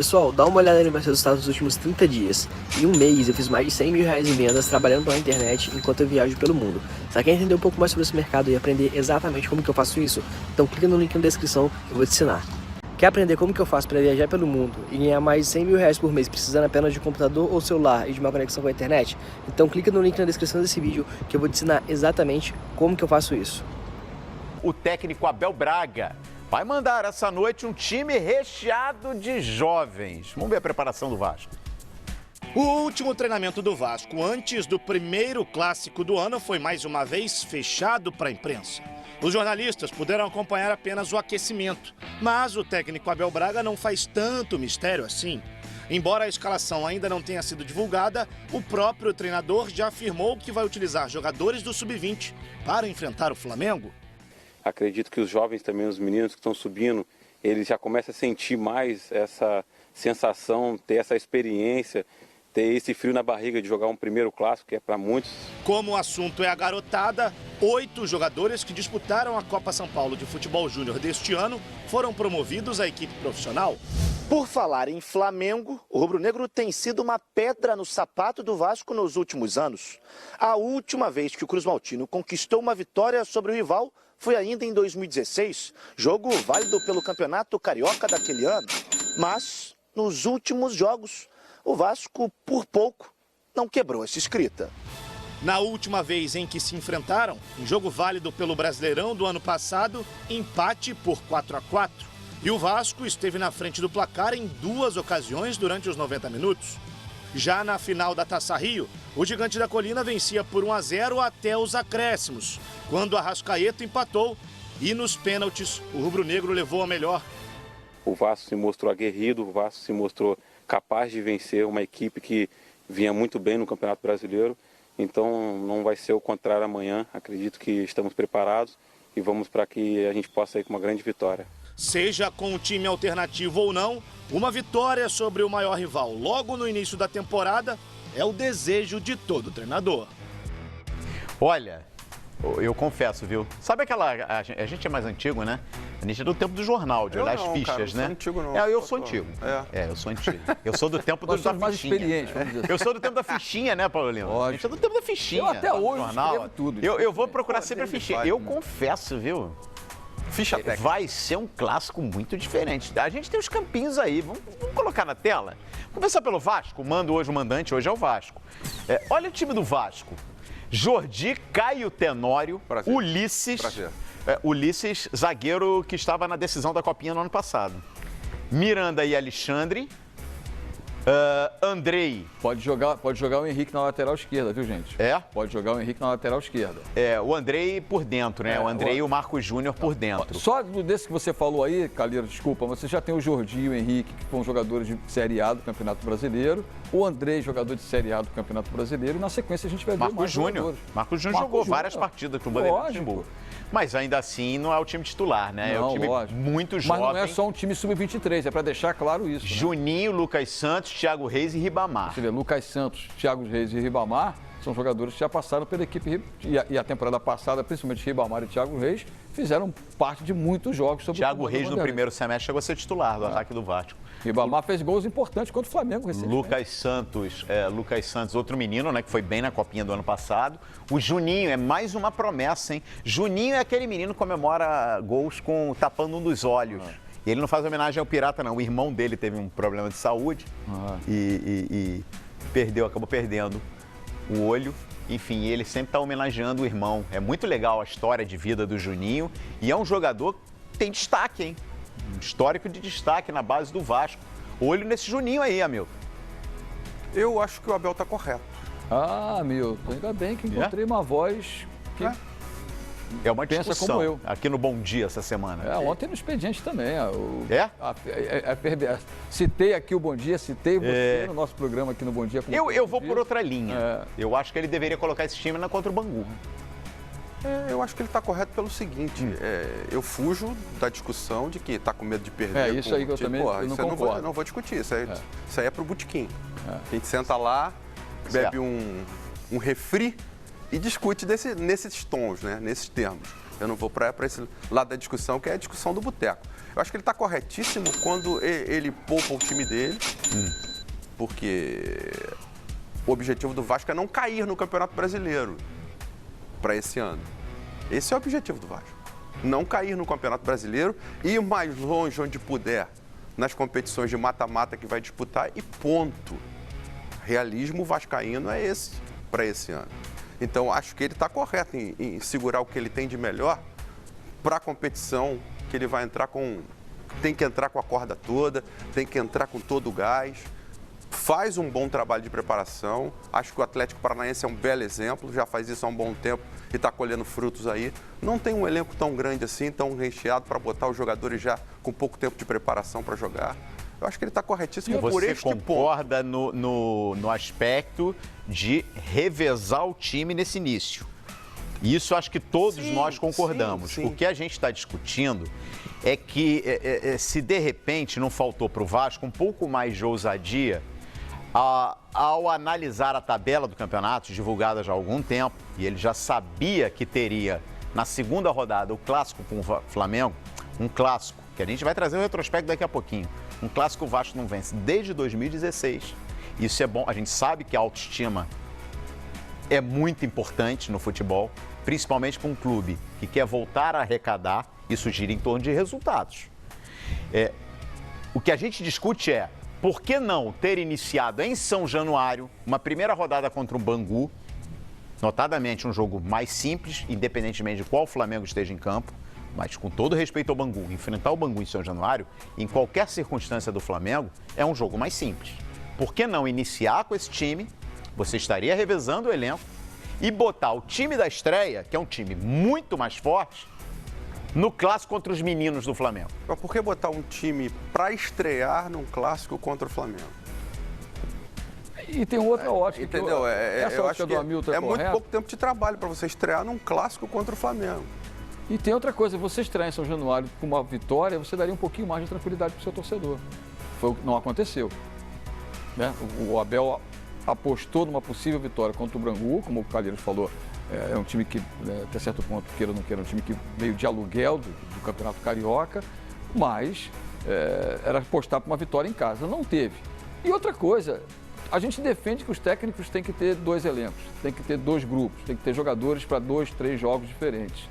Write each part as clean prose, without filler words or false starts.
Pessoal, dá uma olhada nos meus resultados dos últimos 30 dias. Em um mês eu fiz mais de 100 mil reais em vendas trabalhando pela internet enquanto eu viajo pelo mundo. Você quer entender um pouco mais sobre esse mercado e aprender exatamente como que eu faço isso? Então clica no link na descrição que eu vou te ensinar. Quer aprender como que eu faço para viajar pelo mundo e ganhar mais de 100 mil reais por mês precisando apenas de um computador ou celular e de uma conexão com a internet? Então clica no link na descrição desse vídeo que eu vou te ensinar exatamente como que eu faço isso. O técnico Abel Braga vai mandar essa noite um time recheado de jovens. Vamos ver a preparação do Vasco. O último treinamento do Vasco antes do primeiro clássico do ano foi mais uma vez fechado para a imprensa. Os jornalistas puderam acompanhar apenas o aquecimento, mas o técnico Abel Braga não faz tanto mistério assim. Embora a escalação ainda não tenha sido divulgada, o próprio treinador já afirmou que vai utilizar jogadores do Sub-20 para enfrentar o Flamengo. Acredito que os jovens também, os meninos que estão subindo, eles já começam a sentir mais essa sensação, ter essa experiência, ter esse frio na barriga de jogar um primeiro clássico, que é para muitos. Como o assunto é a garotada, 8 jogadores que disputaram a Copa São Paulo de Futebol Júnior deste ano foram promovidos à equipe profissional. Por falar em Flamengo, o rubro-negro tem sido uma pedra no sapato do Vasco nos últimos anos. A última vez que o Cruz Maltino conquistou uma vitória sobre o rival foi ainda em 2016, jogo válido pelo Campeonato Carioca daquele ano. Mas, nos últimos jogos, o Vasco, por pouco, não quebrou essa escrita. Na última vez em que se enfrentaram, em jogo válido pelo Brasileirão do ano passado, empate por 4-4. E o Vasco esteve na frente do placar em 2 ocasiões durante os 90 minutos. Já na final da Taça Rio, o Gigante da Colina vencia por 1-0 até os acréscimos, quando Arrascaeta empatou e nos pênaltis o rubro-negro levou a melhor. O Vasco se mostrou aguerrido, o Vasco se mostrou capaz de vencer uma equipe que vinha muito bem no Campeonato Brasileiro. Então não vai ser o contrário amanhã, acredito que estamos preparados e vamos para que a gente possa ir com uma grande vitória. Seja com o time alternativo ou não, uma vitória sobre o maior rival logo no início da temporada é o desejo de todo treinador. Olha, eu confesso, viu? Sabe aquela... A gente é mais antigo, né? A gente é do tempo do jornal, de olhar as fichas, né? Antigo, não. Eu sou antigo. Eu sou antigo. Eu sou do tempo da fichinha. Mais experiente, vamos dizer assim. Eu sou do tempo da fichinha, né, Paulino? Lógico. A gente é do tempo da fichinha. Eu até hoje jornal. escrevo tudo. Eu vou procurar sempre a fichinha. Eu confesso, viu? Ficha técnica. Vai ser um clássico muito diferente. A gente tem os campinhos aí, vamos colocar na tela. Vamos começar pelo Vasco. O mandante hoje é o Vasco. Olha o time do Vasco. Jordi, Caio Tenório, Prazer. Ulisses. Prazer. Ulisses, zagueiro que estava na decisão da Copinha no ano passado. Miranda e Alexandre. Andrei. Pode jogar o Henrique na lateral esquerda, viu, gente? Pode jogar o Henrique na lateral esquerda. O Andrei por dentro, né? O Andrei e o Marcos Júnior por dentro. Só desse que você falou aí, Calheiro, desculpa, você já tem o Jordi e o Henrique, que foram jogadores de Série A do Campeonato Brasileiro. O Andrei, jogador de Série A do Campeonato Brasileiro. E na sequência a gente vai ver Marcos Júnior. Marcos Júnior jogou várias partidas com o Bandeira. Mas ainda assim não é o time titular, né? Não, é um time muito jovem. Mas não é só um time sub-23, é para deixar claro isso. Né? Juninho, Lucas Santos, Thiago Reis e Ribamar. Você vê, Lucas Santos, Thiago Reis e Ribamar são jogadores que já passaram pela equipe e a temporada passada, principalmente Ribamar e Thiago Reis, fizeram parte de muitos jogos. Thiago Reis no primeiro semestre chegou a ser titular do ataque do Vasco. Ribamar fez gols importantes contra o Flamengo recentemente. Lucas Santos, outro menino, né, que foi bem na Copinha do ano passado. O Juninho é mais uma promessa, hein? Juninho é aquele menino que comemora gols tapando um dos olhos. E ele não faz homenagem ao Pirata, não. O irmão dele teve um problema de saúde e acabou perdendo o olho. Enfim, ele sempre está homenageando o irmão. É muito legal a história de vida do Juninho e é um jogador que tem destaque, hein? Um histórico de destaque na base do Vasco. Olho nesse Juninho aí, Hamilton. Eu acho que o Abel está correto. Hamilton, ainda bem que encontrei uma voz que é uma pensa discussão como eu. Aqui no Bom Dia essa semana. Ontem no Expediente também. Citei aqui o Bom Dia, citei você no nosso programa aqui no Bom Dia. Eu vou por outra linha. Eu acho que ele deveria colocar esse time contra o Bangu. Eu acho que ele está correto pelo seguinte, eu fujo da discussão de que está com medo de perder. Isso aí que eu também não concordo. Eu não vou discutir, isso aí é pro botequim. A gente senta lá, bebe um refri e discute nesses tons, né? Nesses termos. Eu não vou para esse lado da discussão, que é a discussão do boteco. Eu acho que ele está corretíssimo quando ele poupa o time dele, porque o objetivo do Vasco é não cair no Campeonato Brasileiro para esse ano. Esse é o objetivo do Vasco. Não cair no Campeonato Brasileiro, ir mais longe onde puder nas competições de mata-mata que vai disputar e ponto. Realismo vascaíno é esse para esse ano. Então, acho que ele está correto em segurar o que ele tem de melhor para a competição que ele vai entrar com... Tem que entrar com a corda toda, tem que entrar com todo o gás. Faz um bom trabalho de preparação. Acho que o Atlético Paranaense é um belo exemplo, já faz isso há um bom tempo e está colhendo frutos aí. Não tem um elenco tão grande assim, tão recheado para botar os jogadores já com pouco tempo de preparação para jogar. Eu acho que ele está corretíssimo por este ponto. Você concorda no aspecto de revezar o time nesse início? Isso acho que todos nós concordamos. Sim. O que a gente está discutindo é que se de repente não faltou para o Vasco um pouco mais de ousadia ao analisar a tabela do campeonato, divulgada já há algum tempo, e ele já sabia que teria na segunda rodada o clássico com o Flamengo, um clássico, que a gente vai trazer o retrospecto daqui a pouquinho. Um clássico o Vasco não vence desde 2016. Isso é bom, a gente sabe que a autoestima é muito importante no futebol, principalmente para um clube que quer voltar a arrecadar, isso gira em torno de resultados. O que a gente discute é, por que não ter iniciado em São Januário uma primeira rodada contra o Bangu, notadamente um jogo mais simples, independentemente de qual Flamengo esteja em campo, mas com todo respeito ao Bangu, enfrentar o Bangu em São Januário, em qualquer circunstância do Flamengo, é um jogo mais simples. Por que não iniciar com esse time? Você estaria revezando o elenco e botar o time da estreia, que é um time muito mais forte, no clássico contra os meninos do Flamengo. Mas por que botar um time para estrear num clássico contra o Flamengo? E tem outra ótica. Entendeu? Essa ótica do Hamilton é muito correta. pouco tempo de trabalho para você estrear num clássico contra o Flamengo. E tem outra coisa, você estrear em São Januário com uma vitória, você daria um pouquinho mais de tranquilidade para o seu torcedor. Foi o que não aconteceu. Né? O Abel apostou numa possível vitória contra o Bangu, como o Calheiros falou, é um time que, até certo ponto, queira ou não queira, um time que veio de aluguel do Campeonato Carioca, mas era apostar para uma vitória em casa. Não teve. E outra coisa, a gente defende que os técnicos têm que ter dois elencos, tem que ter dois grupos, tem que ter jogadores para 2, 3 jogos diferentes.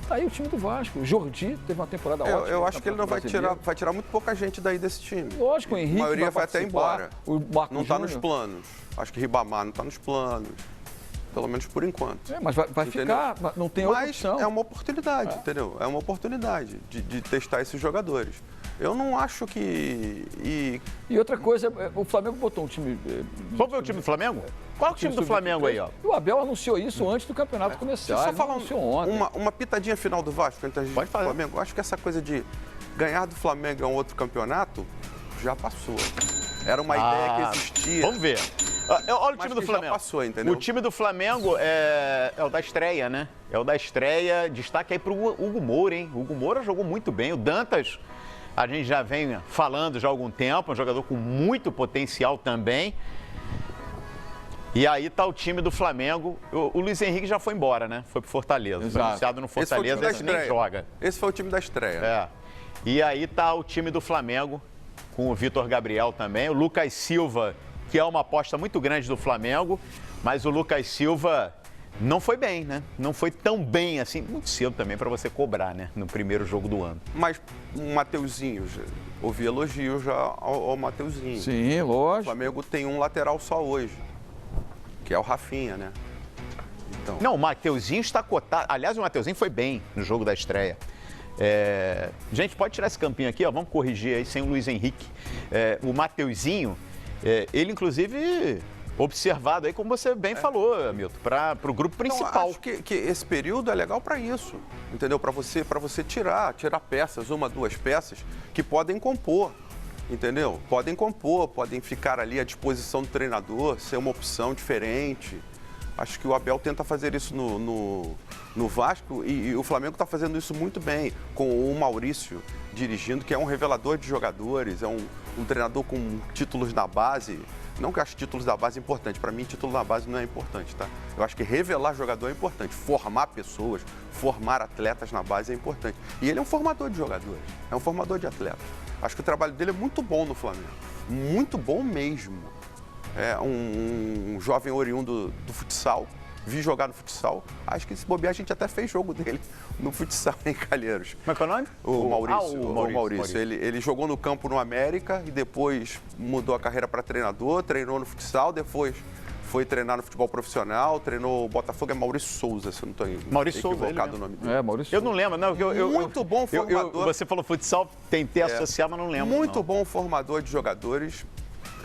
Tá aí o time do Vasco. O Jordi teve uma temporada ótima. Eu acho que ele não vai tirar muito pouca gente daí desse time. Lógico, o Henrique. A maioria vai até embora. O Marco não está Júnior. nos planos. Acho que Ribamar não está nos planos. Pelo menos por enquanto. Mas vai ficar, não tem outra opção. Mas é uma oportunidade, entendeu? É uma oportunidade de testar esses jogadores. Eu não acho que... E outra coisa, o Flamengo botou um time... Vamos ver o time do Flamengo? Qual é o time do Flamengo aí, ó? E o Abel anunciou isso antes do campeonato começar. Deixa eu só falar ontem. uma pitadinha final do Vasco, antes de Pode falar. Flamengo. Eu acho que essa coisa de ganhar do Flamengo é um outro campeonato já passou. Era uma ideia que existia. Vamos ver. Olha o time do Flamengo. Já passou, entendeu? O time do Flamengo é o da estreia, né? É o da estreia. Destaque aí pro Hugo Moura, hein? O Hugo Moura jogou muito bem. O Dantas, a gente já vem falando já há algum tempo, um jogador com muito potencial também. E aí tá o time do Flamengo. O Luiz Henrique já foi embora, né? Foi pro Fortaleza. Foi anunciado no Fortaleza, esse nem joga. Esse foi o time da estreia. E aí tá o time do Flamengo, com o Vitor Gabriel também. O Lucas Silva, que é uma aposta muito grande do Flamengo, mas o Lucas Silva não foi bem, né? Não foi tão bem assim, muito cedo também para você cobrar, né? No primeiro jogo do ano. Mas o Mateuzinho, ouvi elogio já ao Mateuzinho. Sim, lógico. O Flamengo tem um lateral só hoje, que é o Rafinha, né? Então... Não, o Mateuzinho está cotado. Aliás, o Mateuzinho foi bem no jogo da estreia. Gente, pode tirar esse campinho aqui, ó. Vamos corrigir aí sem o Luiz Henrique. O Mateuzinho, ele inclusive observado aí, como você bem falou, Hamilton, para o grupo principal. Então, acho que esse período é legal para isso, entendeu? Para você tirar peças, 1, 2 peças que podem compor, entendeu? Podem compor, podem ficar ali à disposição do treinador, ser uma opção diferente. Acho que o Abel tenta fazer isso no Vasco e o Flamengo está fazendo isso muito bem, com o Maurício dirigindo, que é um revelador de jogadores, é um treinador com títulos na base, Não que eu ache títulos da base importante. Para mim, título da base não é importante, tá? Eu acho que revelar jogador é importante. Formar pessoas, formar atletas na base é importante. E ele é um formador de jogadores, é um formador de atletas. Acho que o trabalho dele é muito bom no Flamengo. Muito bom mesmo. É um jovem oriundo do futsal. Vi jogar no futsal. Acho que se bobear, a gente até fez jogo dele no futsal em Calheiros. Como é que é o nome? O Maurício. O Maurício. Ele jogou no campo no América e depois mudou a carreira para treinador, treinou no futsal, depois foi treinar no futebol profissional, treinou o Botafogo, é Maurício Souza, se eu não estou equivocado o nome dele. É, Maurício Eu não lembro, não. Muito bom formador. Você falou futsal, tentei associar, mas não lembro. Muito bom formador de jogadores,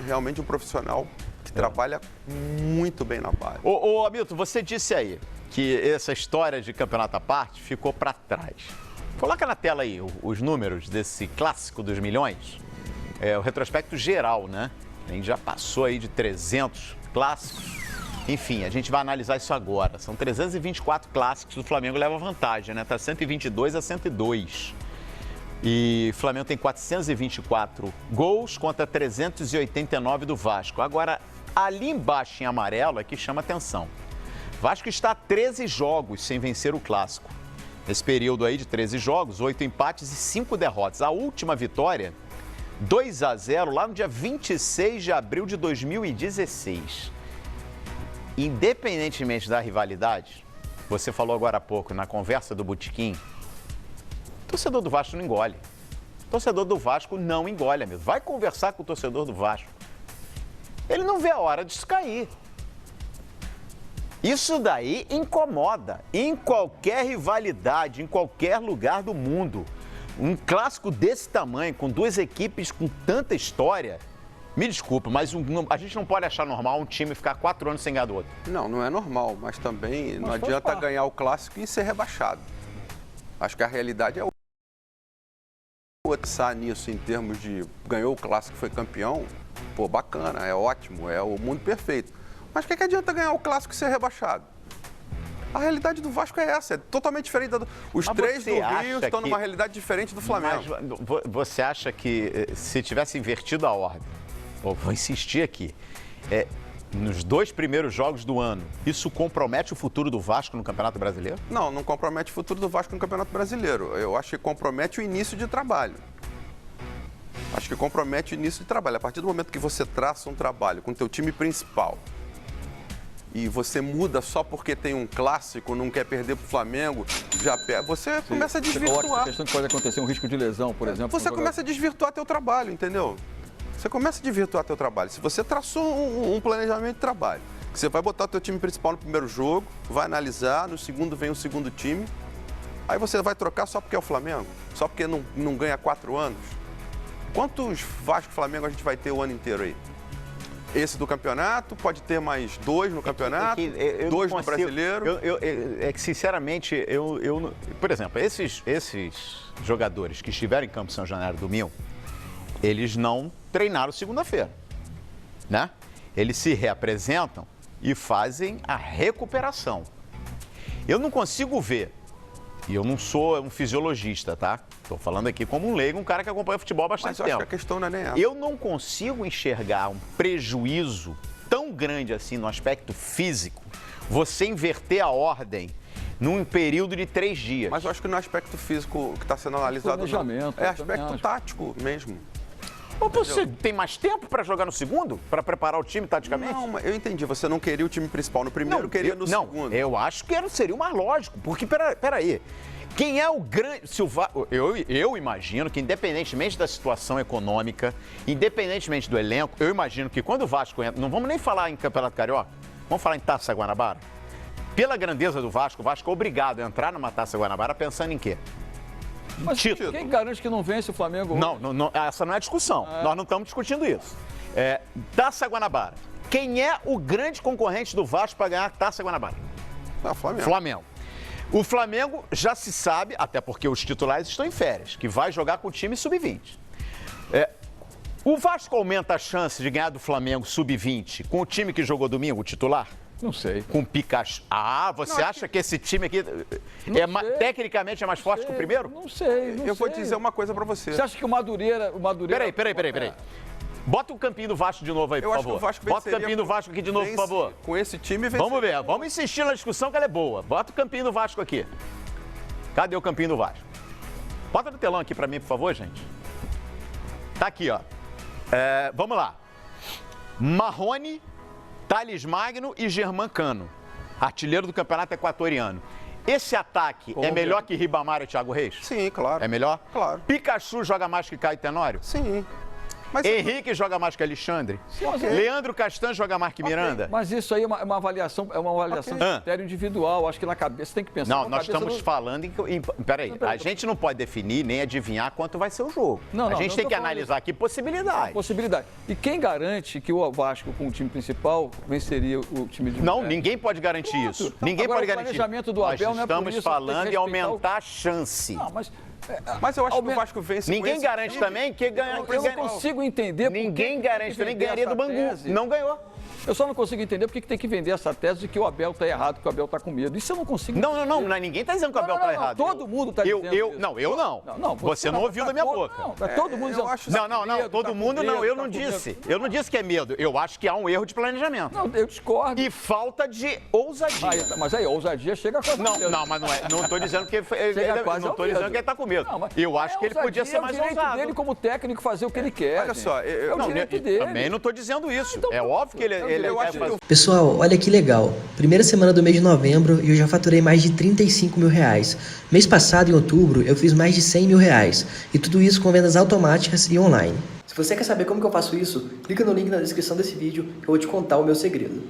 realmente um profissional que trabalha muito bem na base. Ô, Hamilton, você disse aí que essa história de campeonato à parte ficou para trás. Coloca na tela aí os números desse clássico dos milhões. É o retrospecto geral, né? A gente já passou aí de 300 clássicos. Enfim, a gente vai analisar isso agora. São 324 clássicos, o Flamengo leva vantagem, né? Tá 122-102. E o Flamengo tem 424 gols contra 389 do Vasco. Agora, ali embaixo em amarelo é que chama atenção. Vasco está a 13 jogos sem vencer o clássico. Nesse período aí de 13 jogos, 8 empates e 5 derrotas. A última vitória, 2-0, lá no dia 26 de abril de 2016. Independentemente da rivalidade, você falou agora há pouco na conversa do Botequim, o torcedor do Vasco não engole. O torcedor do Vasco não engole, amigo. Vai conversar com o torcedor do Vasco. Ele não vê a hora disso cair. Isso daí incomoda em qualquer rivalidade, em qualquer lugar do mundo. Um clássico desse tamanho, com duas equipes com tanta história, me desculpa, mas a gente não pode achar normal um time ficar 4 anos sem ganhar do outro. Não, não é normal, mas também não adianta ganhar o clássico e ser rebaixado. Acho que a realidade é outra. Pensar nisso em termos de ganhou o clássico, foi campeão, pô, bacana, é ótimo, é o mundo perfeito. Mas o que adianta ganhar o clássico e ser rebaixado? A realidade do Vasco é essa, é totalmente diferente. Os três do Rio estão numa realidade diferente do Flamengo. Mas você acha que se tivesse invertido a ordem, vou insistir aqui, nos 2 primeiros jogos do ano, isso compromete o futuro do Vasco no Campeonato Brasileiro? Não, não compromete o futuro do Vasco no Campeonato Brasileiro. Eu acho que compromete o início de trabalho. Acho que compromete o início de trabalho. A partir do momento que você traça um trabalho com o teu time principal e você muda só porque tem um clássico, não quer perder pro Flamengo, você começa a desvirtuar. A questão que pode acontecer um risco de lesão, por exemplo. Você começa a desvirtuar teu trabalho, entendeu? Você começa a desvirtuar teu trabalho. Se você traçou um planejamento de trabalho, que você vai botar o teu time principal no primeiro jogo, vai analisar, no segundo vem o segundo time, aí você vai trocar só porque é o Flamengo? Só porque não ganha 4 anos? Quantos Vasco e Flamengo a gente vai ter o ano inteiro aí? Esse do campeonato, pode ter mais 2 no campeonato, 2 no brasileiro. É que, sinceramente, por exemplo, esses jogadores que estiveram em campo São Januário domingo, eles não treinaram segunda-feira, né? Eles se reapresentam e fazem a recuperação. Eu não consigo ver, e eu não sou um fisiologista, tá? Estou falando aqui como um leigo, um cara que acompanha futebol há bastante tempo. Mas eu acho que a questão não é nem essa. Eu não consigo enxergar um prejuízo tão grande assim no aspecto físico, você inverter a ordem num período de 3 dias. Mas eu acho que no aspecto físico que está sendo analisado, planejamento, é aspecto tático mesmo. Ou você tem mais tempo para jogar no segundo? Para preparar o time taticamente? Não, mas eu entendi. Você não queria o time principal no primeiro, queria no segundo. Não, eu acho que seria o mais lógico. Porque, peraí, quem é o grande... Eu imagino que, independentemente da situação econômica, independentemente do elenco, eu imagino que quando o Vasco entra... Não vamos nem falar em Campeonato Carioca, vamos falar em Taça Guanabara. Pela grandeza do Vasco, o Vasco é obrigado a entrar numa Taça Guanabara pensando em quê? Mas quem garante que não vence o Flamengo hoje? Não, essa não é a discussão. Nós não estamos discutindo isso. Taça Guanabara. Quem é o grande concorrente do Vasco para ganhar a Taça Guanabara? Flamengo. O Flamengo já se sabe, até porque os titulares estão em férias, que vai jogar com o time sub-20. O Vasco aumenta a chance de ganhar do Flamengo sub-20 com o time que jogou domingo, o titular? Não sei. Com Pikachu. Você acha que esse time aqui tecnicamente é mais forte que o primeiro? Não sei. Eu vou dizer uma coisa pra você. Você acha que o Madureira... Peraí. Bota o campinho do Vasco de novo aí, por Eu acho favor. que o Vasco Bota o venceria campinho do com- Vasco aqui de novo, por favor. Com esse time, venceria. Vamos ver, vamos insistir na discussão que ela é boa. Bota o campinho do Vasco aqui. Cadê o campinho do Vasco? Bota no telão aqui pra mim, por favor, gente. Tá aqui, ó. Vamos lá. Marrone, Thales Magno e Germán Cano. Artilheiro do Campeonato Equatoriano. Esse ataque é melhor que Ribamar e Thiago Reis? Sim, claro. É melhor? Claro. Pikachu joga mais que Caio Tenório? Sim. Mas Henrique joga mais que Alexandre? Leandro Castan joga mais que Miranda? Mas isso aí é uma avaliação, de critério individual. Acho que na cabeça tem que pensar. Não, com a nós cabeça estamos falando em. Peraí, a gente não pode definir nem adivinhar quanto vai ser o jogo. Não, a não, gente não tem tô que falando analisar aqui possibilidades. possibilidade. E quem garante que o Vasco, com o time principal, venceria o time de Não, ninguém pode garantir isso. Ninguém Agora, pode o garantir. planejamento do Abel Nós não é por estamos isso, tem que falando em respeitar aumentar a chance. Não, mas eu acho que o Vasco vence com Ninguém esse garante time. também que ganha. eu não consigo entender. por que Ninguém tem garante que também vender ganharia do essa Bangu. tese. Não ganhou. Eu só não consigo entender porque que tem que vender essa tese de que o Abel está errado, que o Está está com medo. Isso eu não consigo Não, entender. ninguém está dizendo que o Abel Não, está não, errado. todo mundo está dizendo isso. Não, eu não. Você não ouviu da minha boca. Não, tá todo mundo dizendo. Não, todo mundo não, eu não disse. Eu não disse que é medo. Eu acho que há um erro de planejamento. Não, eu discordo. E falta de ousadia. Mas aí, a ousadia chega quase ao medo. Não, mas não é. Não estou dizendo que Chega quase não ao estou medo. dizendo que ele está com medo. Não, mas Eu acho que ele podia ser mais É o direito ousado. dele como técnico fazer o que ele quer. Olha só, é o não, direito dele. Também não estou dizendo isso. Então, É óbvio que ele eu acho que Pessoal, olha que legal. Primeira semana do mês de novembro e eu já faturei mais de 35 mil reais. Mês passado, em outubro, eu fiz mais de 100 mil reais. E tudo isso com vendas automáticas e online. Se você quer saber como que eu faço isso, clica no link na descrição desse vídeo que eu vou te contar o meu segredo.